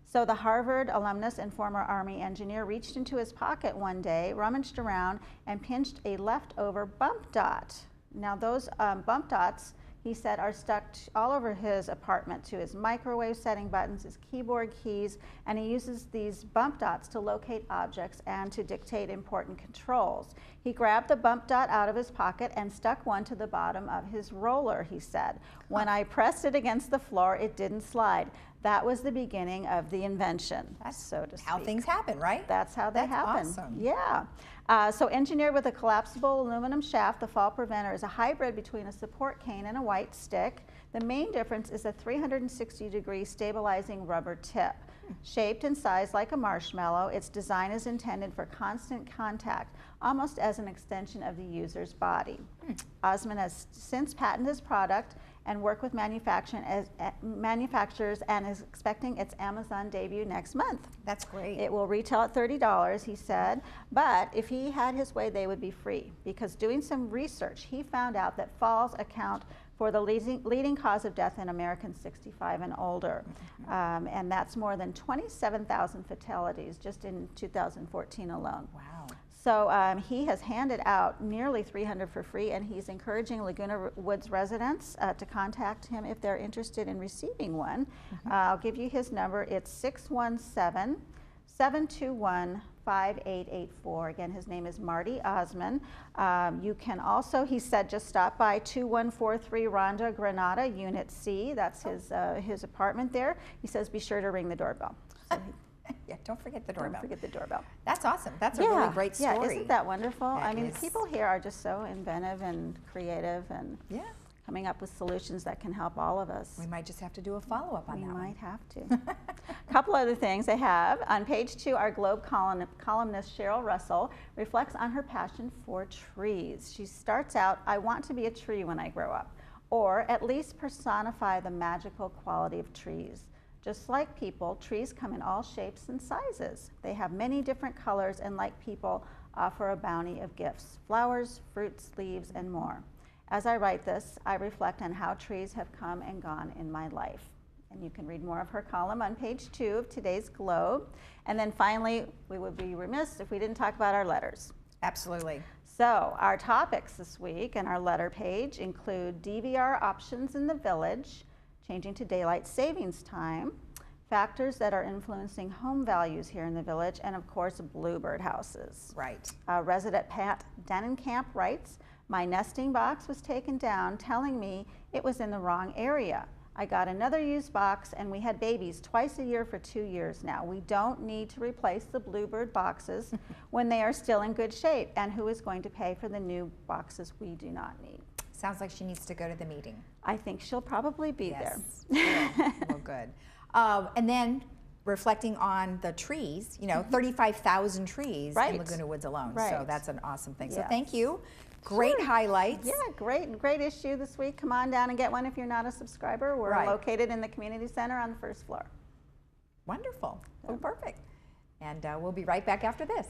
So the Harvard alumnus and former Army engineer reached into his pocket one day, rummaged around, and pinched a leftover bump dot. Now those bump dots he said, are stuck all over his apartment, to his microwave setting buttons, his keyboard keys, and he uses these bump dots to locate objects and to dictate important controls. He grabbed the bump dot out of his pocket and stuck one to the bottom of his roller, he said. When I pressed it against the floor, it didn't slide. That was the beginning of the invention, so to speak. How things happen, right? That's how they happen. Awesome. Yeah. So engineered with a collapsible aluminum shaft, the fall preventer is a hybrid between a support cane and a white stick. The main difference is a 360-degree stabilizing rubber tip. Shaped and sized like a marshmallow, its design is intended for constant contact, almost as an extension of the user's body. Osmond has since patented his product and worked with manufacturers and is expecting its Amazon debut next month. That's great. It will retail at $30, he said, but if he had his way, they would be free, because doing some research, he found out that falls account for the leading cause of death in Americans 65 and older. And that's more than 27,000 fatalities just in 2014 alone. Wow. So he has handed out nearly 300 for free, and he's encouraging Laguna Woods residents to contact him if they're interested in receiving one. I'll give you his number. It's 617-721-5884. Again, his name is Marty Osmond. You can also, he said, just stop by 2143 Ronda Granada, Unit C. That's his apartment there. He says be sure to ring the doorbell. So yeah, don't forget the doorbell. Don't forget the doorbell. That's awesome. That's a really great story. Yeah, isn't that wonderful? That I mean, is. people here are just so inventive and creative and coming up with solutions that can help all of us. We might just have to do a follow-up on that. We might have to. A couple other things I have. On page 2, our Globe columnist Cheryl Russell reflects on her passion for trees. She starts out, I want to be a tree when I grow up, or at least personify the magical quality of trees. Just like people, trees come in all shapes and sizes. They have many different colors and, like people, offer a bounty of gifts: flowers, fruits, leaves, and more. As I write this, I reflect on how trees have come and gone in my life. And you can read more of her column on page 2 of today's Globe. And then finally, we would be remiss if we didn't talk about our letters. Absolutely. So our topics this week and our letter page include DVR options in the village, changing to daylight savings time, factors that are influencing home values here in the village, and of course, bluebird houses. Right. Resident Pat Denenkamp writes, my nesting box was taken down, telling me it was in the wrong area. I got another used box, and we had babies twice a year for 2 years now. We don't need to replace the bluebird boxes when they are still in good shape. And who is going to pay for the new boxes we do not need? Sounds like she needs to go to the meeting. I think she'll probably be there. Well, good. And then reflecting on the trees, 35,000 trees in Laguna Woods alone. So that's an awesome thing. So thank you. Great highlights. Yeah, great issue this week. Come on down and get one if you're not a subscriber. We're located in the community center on the first floor. Wonderful. Oh, perfect. And we'll be right back after this.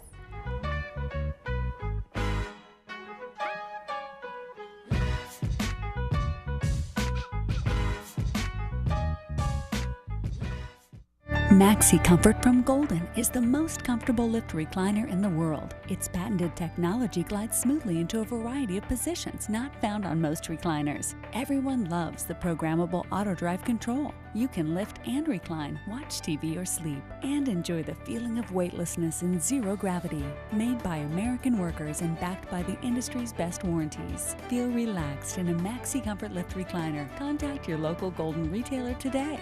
Maxi Comfort from Golden is the most comfortable lift recliner in the world. Its patented technology glides smoothly into a variety of positions not found on most recliners. Everyone loves the programmable auto drive control. You can lift and recline, watch TV or sleep, and enjoy the feeling of weightlessness in zero gravity. Made by American workers and backed by the industry's best warranties. Feel relaxed in a Maxi Comfort lift recliner. Contact your local Golden retailer today.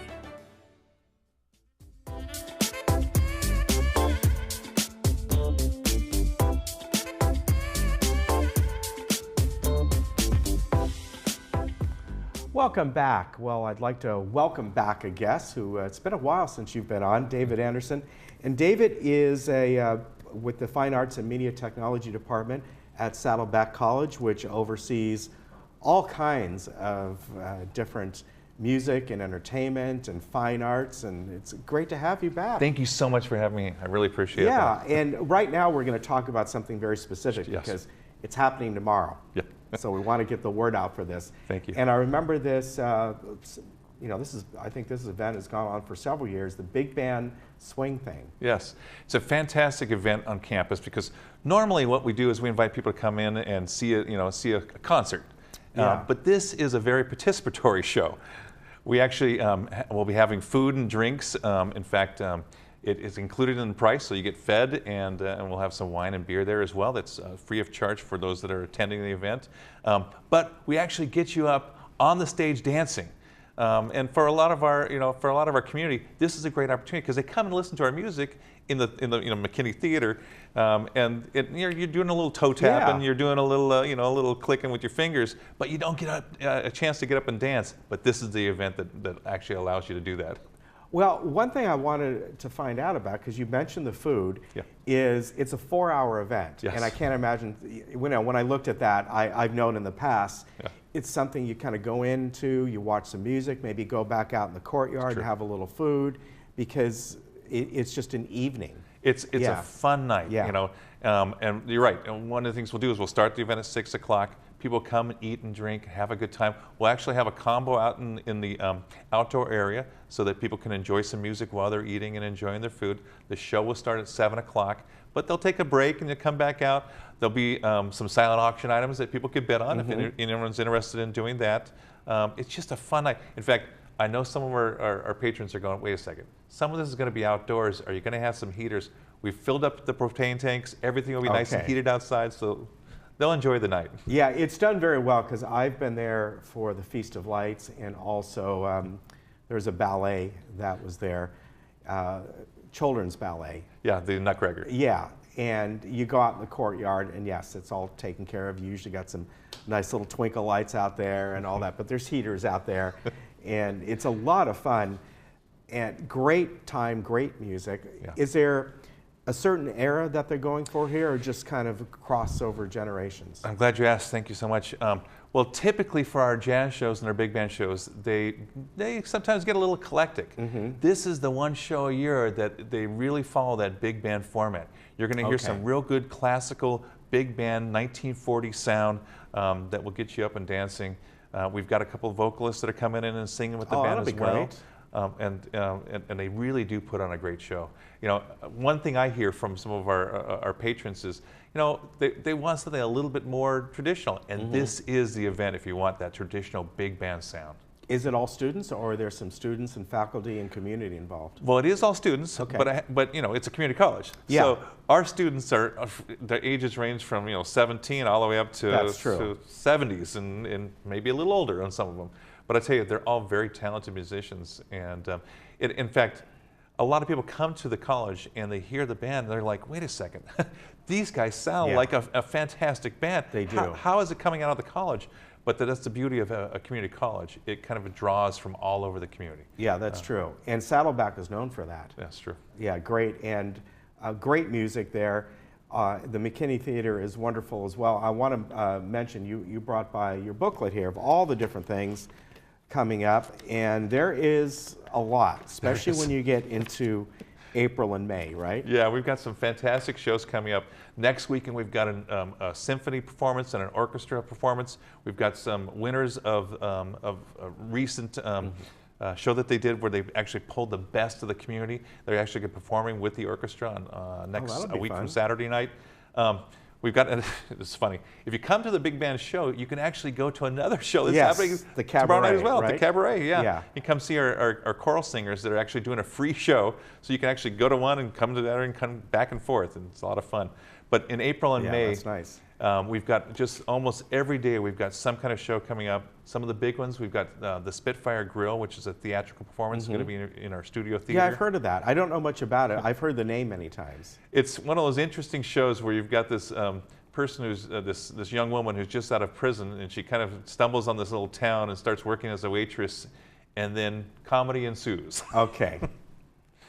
Welcome back. Well, I'd like to welcome back a guest who, it's been a while since you've been on, David Anderson. And David is with the Fine Arts and Media Technology Department at Saddleback College, which oversees all kinds of different music and entertainment and fine arts, and it's great to have you back. Thank you so much for having me. I really appreciate it. Yeah, and right now we're going to talk about something very specific because it's happening tomorrow. Yeah. So we want to get the word out for this. Thank you. And I remember this, I think this event has gone on for several years, the Big Band Swing thing. Yes, it's a fantastic event on campus because normally what we do is we invite people to come in and see a concert. But this is a very participatory show. We actually will be having food and drinks. In fact, it is included in the price, so you get fed, and we'll have some wine and beer there as well. That's free of charge for those that are attending the event. But we actually get you up on the stage dancing. And for a lot of our community, this is a great opportunity because they come and listen to our music in the McKinney Theater, and you're doing a little toe tap and you're doing a little clicking with your fingers, but you don't get a chance to get up and dance. But this is the event that actually allows you to do that. Well, one thing I wanted to find out about, because you mentioned the food, is it's a 4-hour event. Yes. And I can't imagine, when I looked at that, I've known in the past, it's something you kind of go into, you watch some music, maybe go back out in the courtyard and have a little food, because it's just an evening. It's a fun night, and you're right. And one of the things we'll do is we'll start the event at 6 o'clock. People come and eat and drink, have a good time. We'll actually have a combo out in the outdoor area so that people can enjoy some music while they're eating and enjoying their food. The show will start at 7 o'clock, but they'll take a break and they'll come back out. There'll be some silent auction items that people could bid on if anyone's interested in doing that. It's just a fun night. In fact, I know some of our patrons are going, wait a second, some of this is going to be outdoors. Are you going to have some heaters? We've filled up the propane tanks. Everything will be nice and heated outside, so they'll enjoy the night. Yeah, it's done very well because I've been there for the Feast of Lights, and also there's a ballet that was there, children's ballet. Yeah, the Nutcracker. Yeah, and you go out in the courtyard, and yes, it's all taken care of. You usually got some nice little twinkle lights out there and all that, but there's heaters out there, and it's a lot of fun, and great time, great music. Yeah. Is there a certain era that they're going for here, or just kind of crossover generations? I'm glad you asked. Thank you so much. Well, typically for our jazz shows and our big band shows, they sometimes get a little eclectic. This is the one show a year that they really follow that big band format. You're going to hear some real good classical big band 1940 sound that will get you up and dancing. We've got a couple of vocalists that are coming in and singing with the band as well. And they really do put on a great show. One thing I hear from some of our patrons is, they want something a little bit more traditional, and this is the event if you want that traditional big band sound. Is it all students, or are there some students and faculty and community involved? Well, it is all students, but it's a community college. Yeah. So our students their ages range from 17 all the way up to 70s and maybe a little older on some of them. But I tell you, they're all very talented musicians, and in fact, a lot of people come to the college and they hear the band and they're like, wait a second, these guys sound like a fantastic band. They do. How is it coming out of the college? But that's the beauty of a community college. It kind of draws from all over the community. Yeah, that's true. And Saddleback is known for that. That's true. Yeah, great. And great music there. The McKinney Theater is wonderful as well. I want to mention, you brought by your booklet here of all the different things coming up, and there is a lot, especially when you get into April and May, right? Yeah, we've got some fantastic shows coming up. Next weekend we've got a symphony performance and an orchestra performance. We've got some winners of a recent show that they did where they actually pulled the best of the community. They're actually performing with the orchestra on next week from Saturday night. We've got, it's funny, if you come to the big band show, you can actually go to another show that's happening the cabaret, tomorrow night as well, right? the cabaret, yeah. You come see our choral singers that are actually doing a free show, so you can actually go to one and come to the other and come back and forth, and it's a lot of fun. But in April and May, that's nice. We've got just almost every day we've got some kind of show coming up. Some of the big ones, we've got the Spitfire Grill, which is a theatrical performance, going to be in our studio theater. Yeah, I've heard of that. I don't know much about it. I've heard the name many times. It's one of those interesting shows where you've got this person who's this young woman who's just out of prison, and she kind of stumbles on this little town and starts working as a waitress, and then comedy ensues. Okay.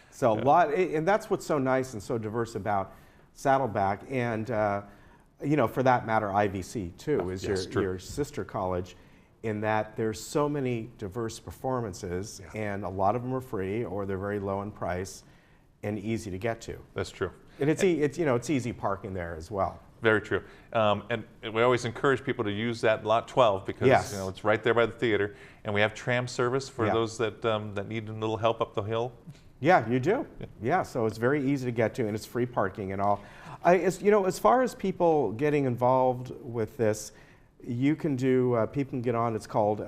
So a lot, and that's what's so nice and so diverse about Saddleback, and for that matter, IVC too, is your sister college, in that there's so many diverse performances, and a lot of them are free or they're very low in price and easy to get to. That's true. And it's easy parking there as well. Very true. And we always encourage people to use that lot 12 because it's right there by the theater, and we have tram service for those that need a little help up the hill. Yeah, you do. Yeah, so it's very easy to get to, and it's free parking and all. As far as people getting involved with this, you can do, people can get on, it's called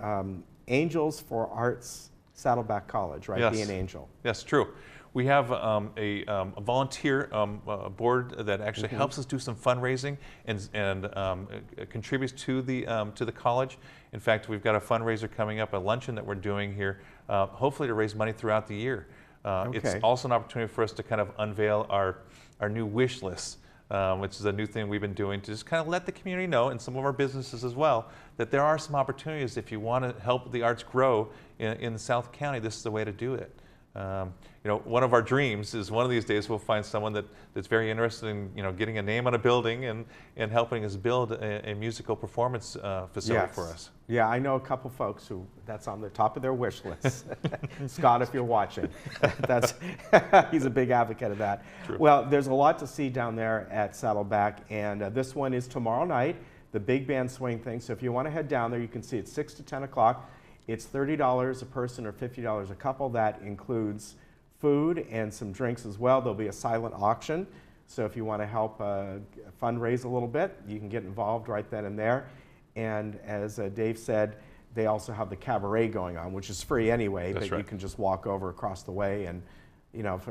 Angels for Arts Saddleback College, right? Yes. Be an angel. Yes, true. We have a volunteer board that actually helps us do some fundraising and contributes to the college. In fact, we've got a fundraiser coming up, a luncheon that we're doing here, hopefully to raise money throughout the year. It's also an opportunity for us to kind of unveil our new wish list, which is a new thing we've been doing to just kind of let the community know, and some of our businesses as well, that there are some opportunities if you want to help the arts grow in South County. This is the way to do it. You know, one of our dreams is one of these days we'll find someone that's very interested in, you know, getting a name on a building and helping us build a musical performance facility for us. Yeah, I know a couple folks who that's on the top of their wish list. Scott, if you're watching, he's a big advocate of that. True. Well, there's a lot to see down there at Saddleback, and this one is tomorrow night, the big band swing thing. So if you want to head down there, you can see it 6 to 10 o'clock. It's $30 a person or $50 a couple. That includes food and some drinks as well. There'll be a silent auction. So if you want to help fundraise a little bit, you can get involved right then and there. And as Dave said, they also have the cabaret going on, which is free anyway, but you can just walk over across the way and, you know,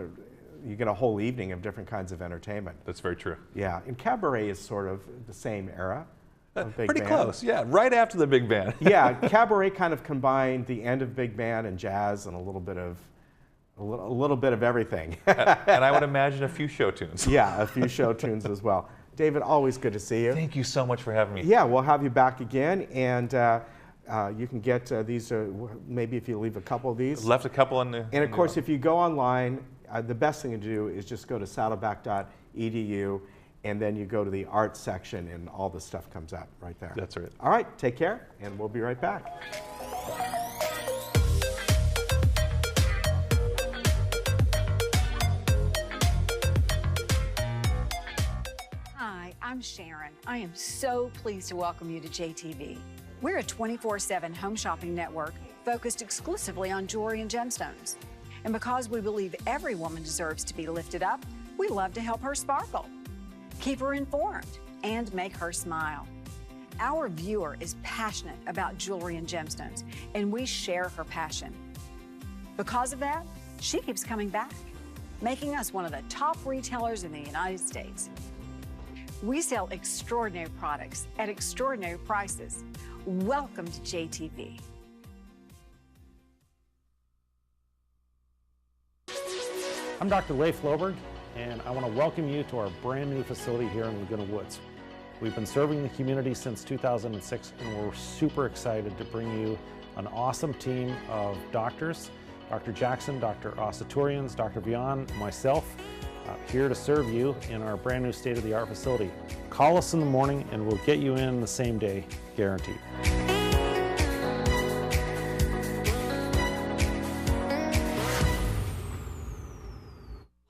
you get a whole evening of different kinds of entertainment. That's very true. Yeah, and cabaret is sort of the same era. Pretty close, yeah, right after the big band. Yeah, cabaret kind of combined the end of big band and jazz and a little bit of everything. And I would imagine a few show tunes. Yeah, a few show tunes as well. David, always good to see you. Thank you so much for having me. Yeah, we'll have you back again, and you can get these, maybe if you leave a couple of these. Left a couple in the... And of course, if you go online, the best thing to do is just go to saddleback.edu, and then you go to the arts section and all the stuff comes up right there. That's right. All right, take care, and we'll be right back. Hi, I'm Sharon. I am so pleased to welcome you to JTV. We're a 24/7 home shopping network focused exclusively on jewelry and gemstones. And because we believe every woman deserves to be lifted up, we love to help her sparkle, keep her informed, and make her smile. Our viewer is passionate about jewelry and gemstones, and we share her passion. Because of that, she keeps coming back, making us one of the top retailers in the United States. We sell extraordinary products at extraordinary prices. Welcome to JTV. I'm Dr. Ray Floberg, and I want to welcome you to our brand new facility here in Laguna Woods. We've been serving the community since 2006, and we're super excited to bring you an awesome team of doctors, Dr. Jackson, Dr. Asaturians, Dr. Vian, myself, here to serve you in our brand new state-of-the-art facility. Call us in the morning and we'll get you in the same day, guaranteed.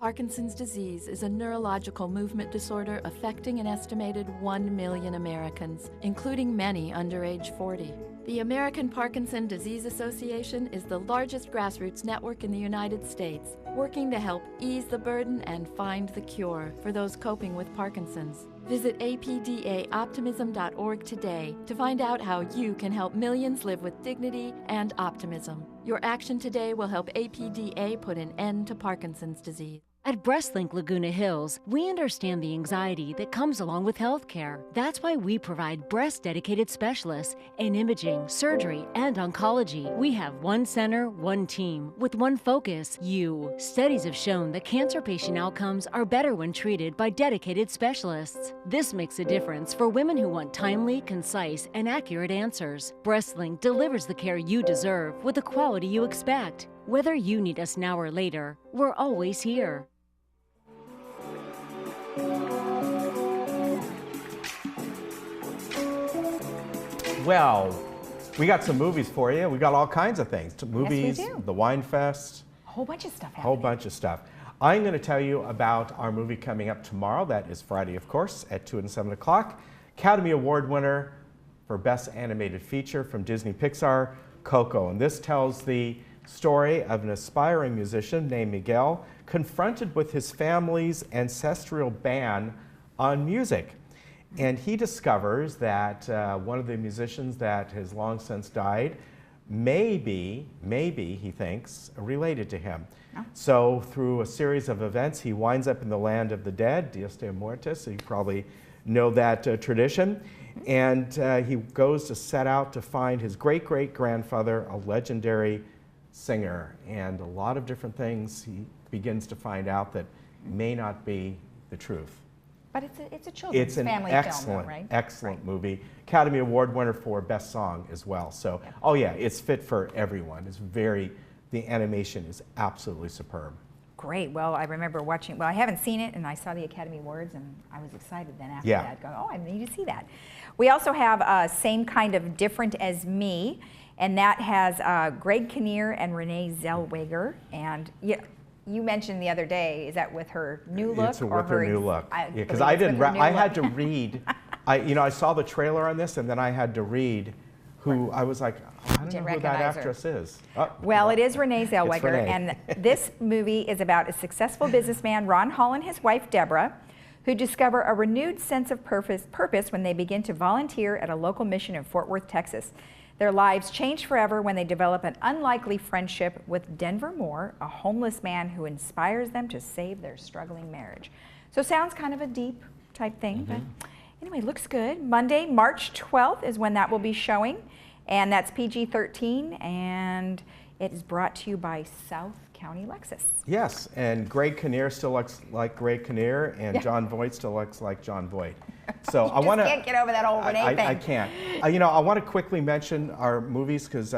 Parkinson's disease is a neurological movement disorder affecting an estimated 1 million Americans, including many under age 40. The American Parkinson Disease Association is the largest grassroots network in the United States, working to help ease the burden and find the cure for those coping with Parkinson's. Visit apdaoptimism.org today to find out how you can help millions live with dignity and optimism. Your action today will help APDA put an end to Parkinson's disease. At BreastLink Laguna Hills, we understand the anxiety that comes along with healthcare. That's why we provide breast-dedicated specialists in imaging, surgery, and oncology. We have one center, one team, with one focus, you. Studies have shown that cancer patient outcomes are better when treated by dedicated specialists. This makes a difference for women who want timely, concise, and accurate answers. BreastLink delivers the care you deserve with the quality you expect. Whether you need us now or later, we're always here. Well, we got some movies for you. We got all kinds of things. Movies, Yes, we do. the Wine Fest. A whole bunch of stuff A whole bunch of stuff. I'm going to tell you about our movie coming up tomorrow. That is Friday, of course, at 2 and 7 o'clock. Academy Award winner for Best Animated Feature from Disney Pixar, Coco. And this tells the story of an aspiring musician named Miguel confronted with his family's ancestral ban on music. And he discovers that one of the musicians that has long since died maybe he thinks, related to him. Oh. So through a series of events, he winds up in the land of the dead, ThisDay March, so you probably know that tradition. And he goes to set out to find his great-great-grandfather, a legendary singer. And a lot of different things he begins to find out that may not be the truth. But it's a children's family film, right? Excellent movie. Academy Award winner for Best Song as well. So, oh yeah, it's fit for everyone. The animation is absolutely superb. Great. Well, I remember watching, I haven't seen it, and I saw the Academy Awards, and I was excited then after that, going, oh, I need to see that. We also have Same Kind of Different as Me, and that has Greg Kinnear and Renee Zellweger. And you mentioned the other day, is that with her new look? It's with her new look. Because I had to read, I saw the trailer on this, and then I had to read who, I was like, I don't know who that actress is. Oh, well, it is Renee Zellweger, Renee. and this movie is about a successful businessman, Ron Hall, and his wife, Deborah, who discover a renewed sense of purpose when they begin to volunteer at a local mission in Fort Worth, Texas. Their lives change forever when they develop an unlikely friendship with Denver Moore, a homeless man who inspires them to save their struggling marriage. So sounds kind of a deep type thing, but anyway, looks good. Monday, March 12th is when that will be showing, and that's PG-13, and it is brought to you by South County Lexus. Yes, and Greg Kinnear still looks like Greg Kinnear, and John Voight still looks like John Voight. So I want to. Can't get over that old Renee thing. I can't. I want to quickly mention our movies because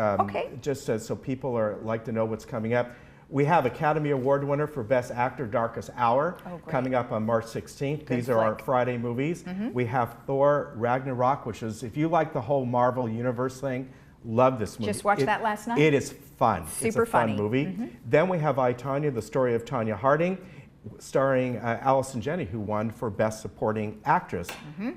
just so people like to know what's coming up. We have Academy Award winner for Best Actor, Darkest Hour, coming up on March 16th. These are our Friday movies. We have Thor Ragnarok, which is, if you like the whole Marvel Universe thing, love this movie. Just watched that last night. It is fun. Super it's a fun funny. movie. Then we have I, Tonya, the story of Tonya Harding, starring Allison Janney, who won for Best Supporting Actress.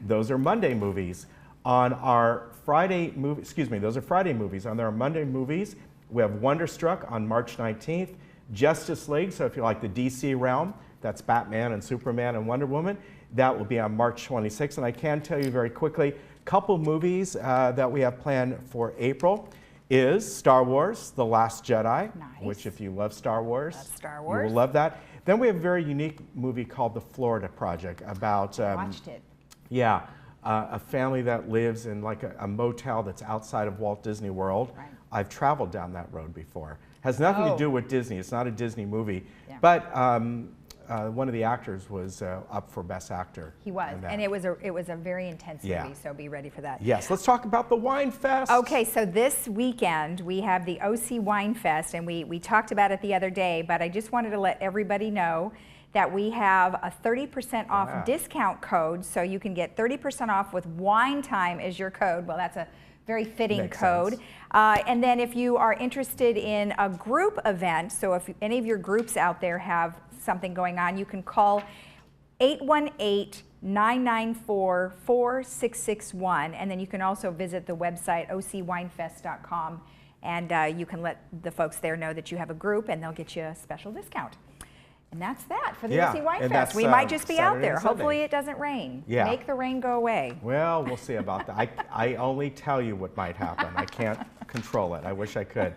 Those are Monday movies. On our Friday movie, those are Friday movies. On our Monday movies, we have Wonderstruck on March 19th, Justice League, so if you like the DC realm, that's Batman and Superman and Wonder Woman, that will be on March 26th. And I can tell you very quickly, a couple movies that we have planned for April is Star Wars, The Last Jedi, which if you love Star Wars, you will love that. Then we have a very unique movie called The Florida Project about watched it. Yeah, a family that lives in like a motel that's outside of Walt Disney World. Right. I've traveled down that road before. Has nothing to do with Disney. It's not a Disney movie. But one of the actors was up for Best Actor. He was, and it was a very intense movie, so be ready for that. Yes, let's talk about the Wine Fest. Okay, so this weekend we have the OC Wine Fest, and we talked about it the other day, but I just wanted to let everybody know that we have a 30% off discount code, so you can get 30% off with Wine Time as your code. Well, that's a very fitting code. And then if you are interested in a group event, so if any of your groups out there have something going on, you can call 818-994-4661, and then you can also visit the website ocwinefest.com, and you can let the folks there know that you have a group, and they'll get you a special discount. And that's that for the OC Wine Fest. We might just be out there. Hopefully it doesn't rain. Make the rain go away. Well, we'll see about that. I only tell you what might happen. I can't control it. I wish I could.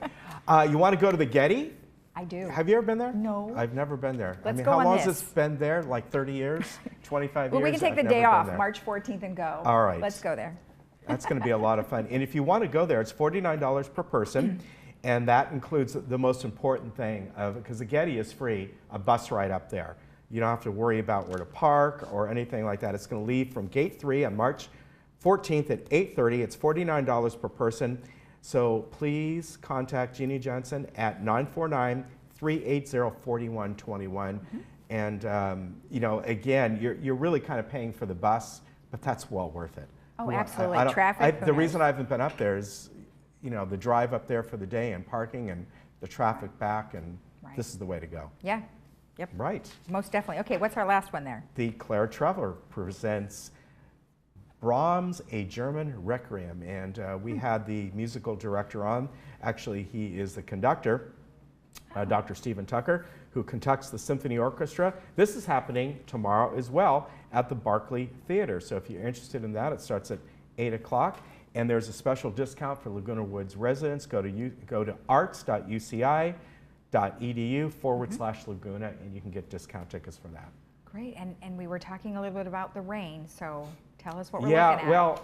You want to go to the Getty? I do. Have you ever been there? No. I've never been there. Let's go on how long this. has this been there? Like 30 years? 25 years? Well, we can take the day off, March 14th, and go. All right. Let's go there. That's going to be a lot of fun. And if you want to go there, it's $49 per person. And that includes the most important thing, because the Getty is free, a bus ride up there. You don't have to worry about where to park or anything like that. It's going to leave from Gate 3 on March 14th at 8:30. It's $49 per person. So please contact Jeannie Johnson at 949-380-4121. And again, you're really kind of paying for the bus, but that's well worth it. Oh, absolutely. Traffic. The reason I haven't been up there is, the drive up there for the day and parking and the traffic back, and this is the way to go. Yeah. Yep. Right. Most definitely. Okay, what's our last one there? The Claire Traveler presents Brahms' A German Requiem, and we had the musical director on. Actually, he is the conductor, Dr. Stephen Tucker, who conducts the symphony orchestra. This is happening tomorrow as well at the Barclay Theater. So if you're interested in that, it starts at 8 o'clock. And there's a special discount for Laguna Woods residents. Go to arts.uci.edu/Laguna, and you can get discount tickets for that. Great, and we were talking a little bit about the rain, so tell us what we're looking at. Yeah,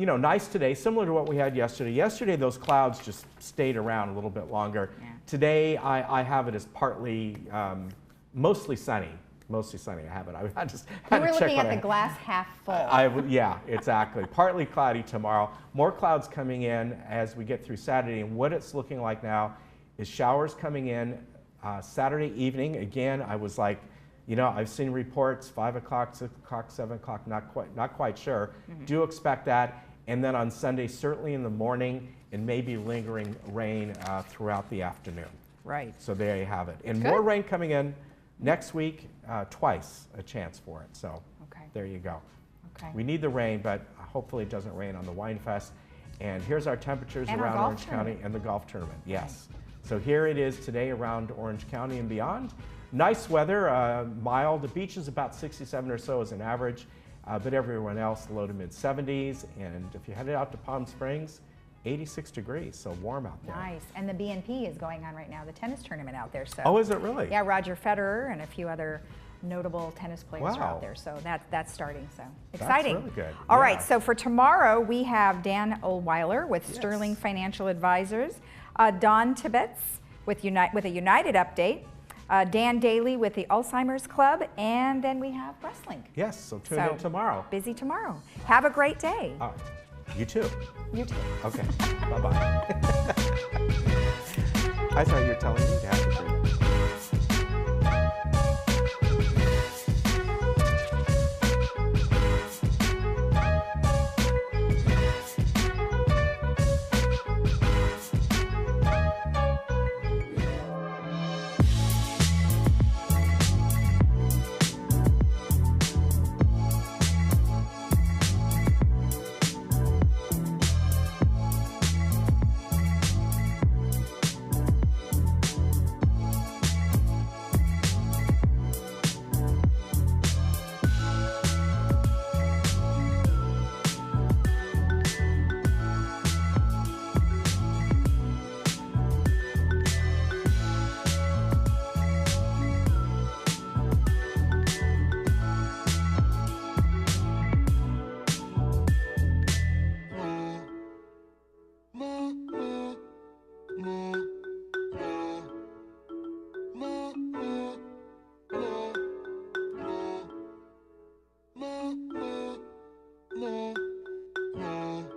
well, nice today, similar to what we had yesterday. Yesterday, those clouds just stayed around a little bit longer. Yeah. Today, I have it as partly, mostly sunny. Mostly sunny, I have it. I just had you were to check looking at the glass half full. Yeah, exactly. Partly cloudy tomorrow. More clouds coming in as we get through Saturday. And what it's looking like now is showers coming in Saturday evening. Again, I was like, I've seen reports 5 o'clock, 6 o'clock, 7 o'clock, not quite sure. Mm-hmm. Do expect that. And then on Sunday, certainly in the morning, and maybe lingering rain throughout the afternoon. Right. So there you have it. And Good. more rain coming in next week, twice a chance for it. So there you go. Okay. We need the rain, but hopefully it doesn't rain on the Wine Fest. And here's our temperatures and around our Orange County and the golf tournament. Yes. Right. So here it is today around Orange County and beyond. Nice weather, mild. The beach is about 67 or so as an average, but everyone else low to mid 70s. And if you headed out to Palm Springs, 86 degrees, so warm out there. Nice. And the BNP is going on right now, the tennis tournament out there. So. Oh, is it really? Yeah, Roger Federer and a few other notable tennis players are Wow. out there. So that's starting. So exciting. That's really good. All right. So for tomorrow, we have Dan Oldweiler with Sterling Financial Advisors, Don Tibbetts with a United update, Dan Daly with the Alzheimer's Club, and then we have wrestling. Yes, so tune in tomorrow. Busy tomorrow. Have a great day. You too. You too. Okay. Bye-bye. I thought you were telling me to have a great day. No.